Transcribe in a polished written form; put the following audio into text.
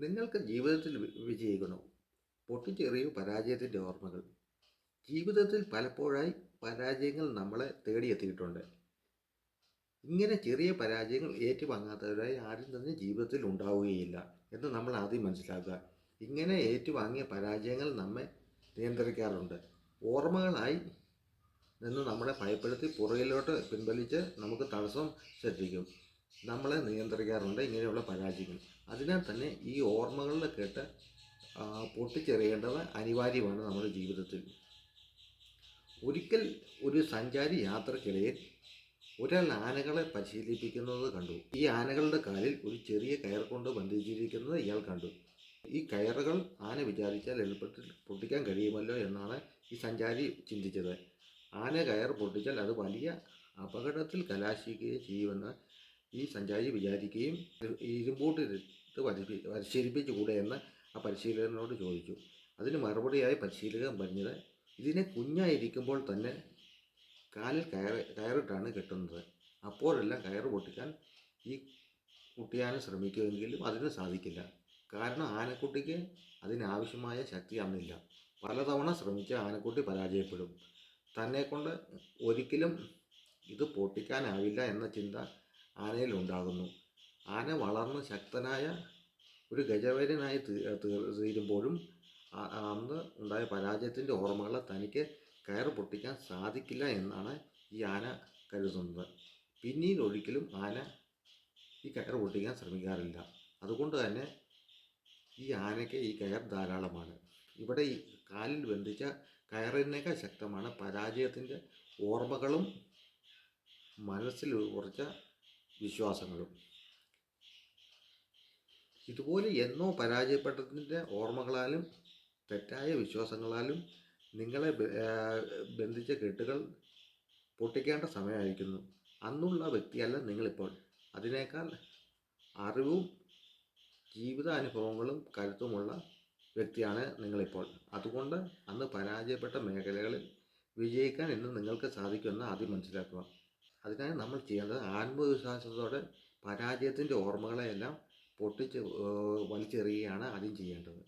നിങ്ങൾക്ക് ജീവിതത്തിൽ വിജയിക്കണോ? പൊട്ടിച്ചെറിയൂ പരാജയത്തിൻ്റെ ഓർമ്മകൾ. ജീവിതത്തിൽ പലപ്പോഴായി പരാജയങ്ങൾ നമ്മളെ തേടിയെത്തിയിട്ടുണ്ട്. ഇങ്ങനെ ചെറിയ പരാജയങ്ങൾ ഏറ്റുവാങ്ങാത്തവരായി ആരും തന്നെ ജീവിതത്തിൽ ഉണ്ടാവുകയില്ല എന്ന് നമ്മൾ ആദ്യം മനസ്സിലാക്കുക. ഇങ്ങനെ ഏറ്റുവാങ്ങിയ പരാജയങ്ങൾ നമ്മെ നിയന്ത്രിക്കാറുണ്ട്. ഓർമ്മകളായി നിന്ന് നമ്മളെ ഭയപ്പെടുത്തി പുറകിലോട്ട് പിൻവലിച്ച് നമുക്ക് തടസ്സം സൃഷ്ടിക്കും. നമ്മളെ നിയന്ത്രിക്കാറുണ്ട് ഇങ്ങനെയുള്ള പരാജയങ്ങൾ. അതിനാൽ തന്നെ ഈ ഓർമ്മകളിൽ കേട്ട് പൊട്ടിച്ചെറിയേണ്ടത് അനിവാര്യമാണ് നമ്മുടെ ജീവിതത്തിൽ. ഒരിക്കൽ ഒരു സഞ്ചാരി യാത്രക്കിടയിൽ ഒരാൾ ആനകളെ പരിശീലിപ്പിക്കുന്നത് കണ്ടു. ഈ ആനകളുടെ കാലിൽ ഒരു ചെറിയ കയർ കൊണ്ട് ബന്ധിച്ചിരിക്കുന്നത് ഇയാൾ കണ്ടു. ഈ കയറുകൾ ആന വിചാരിച്ചാൽ എളുപ്പത്തിൽ പൊട്ടിക്കാൻ കഴിയുമല്ലോ എന്നാണ് ഈ സഞ്ചാരി ചിന്തിച്ചത്. ആന കയർ പൊട്ടിച്ചാൽ അത് വലിയ അപകടത്തിൽ കലാശിക്കുകയും ചെയ്യുമെന്ന് ഈ സഞ്ചാരി വിചാരിക്കുകയും ഇരുമ്പൂട്ടിട്ട് പരിശീലിപ്പിച്ചുകൂടെ എന്ന് ആ പരിശീലകനോട് ചോദിച്ചു. അതിന് മറുപടിയായി പരിശീലകൻ പറഞ്ഞത്, ഇതിനെ കുഞ്ഞായിരിക്കുമ്പോൾ തന്നെ കാലിൽ കയറിട്ടാണ് കെട്ടുന്നത്. അപ്പോഴെല്ലാം കയറ് പൊട്ടിക്കാൻ ഈ കുട്ടിയാന ശ്രമിക്കുമെങ്കിലും അതിന് സാധിക്കില്ല. കാരണം ആനക്കുട്ടിക്ക് അതിനാവശ്യമായ ശക്തി അന്നില്ല. പലതവണ ശ്രമിച്ച ആനക്കുട്ടി പരാജയപ്പെടും. തന്നെക്കൊണ്ട് ഒരിക്കലും ഇത് പൊട്ടിക്കാനാവില്ല എന്ന ചിന്ത ആനയിൽ ഉണ്ടാകുന്നു. ആന വളർന്ന് ശക്തനായ ഒരു ഗജവീരനായി തീരുമ്പോഴും അന്ന് ഉണ്ടായ പരാജയത്തിൻ്റെ ഓർമ്മകൾ തനിക്ക് കയറ് പൊട്ടിക്കാൻ സാധിക്കില്ല എന്നാണ് ഈ ആന കരുതുന്നത്. പിന്നീട് ഒരിക്കലും ആന ഈ കയറ് പൊട്ടിക്കാൻ ശ്രമിക്കാറില്ല. അതുകൊണ്ട് തന്നെ ഈ ആനയ്ക്ക് ഈ കയർ ധാരാളമാണ്. ഇവിടെ ഈ കാലിൽ ബന്ധിച്ച കയറിനേക്കാൾ ശക്തമാണ് പരാജയത്തിൻ്റെ ഓർമ്മകളും മനസ്സിൽ ഉറച്ച വിശ്വാസങ്ങളും. ഇതുപോലെ എന്നോ പരാജയപ്പെട്ടതിൻ്റെ ഓർമ്മകളാലും തെറ്റായ വിശ്വാസങ്ങളാലും നിങ്ങളെ ബന്ധിച്ച കെട്ടുകൾ പൊട്ടിക്കേണ്ട സമയമായിരിക്കുന്നു. അന്നുള്ള വ്യക്തിയല്ല നിങ്ങളിപ്പോൾ. അതിനേക്കാൾ അറിവും ജീവിതാനുഭവങ്ങളും കരുത്തുമുള്ള വ്യക്തിയാണ് നിങ്ങളിപ്പോൾ. അതുകൊണ്ട് അന്ന് പരാജയപ്പെട്ട മേഖലകളിൽ വിജയിക്കാൻ ഇന്ന് നിങ്ങൾക്ക് സാധിക്കുമെന്ന് ആദ്യം മനസ്സിലാക്കുക. അതിനായി നമ്മൾ ചെയ്യേണ്ടത് ആത്മവിശ്വാസത്തോടെ പരാജയത്തിൻ്റെ ഓർമ്മകളെയെല്ലാം പൊട്ടിച്ച് വലിച്ചെറിയുകയാണ് ആദ്യം ചെയ്യേണ്ടത്.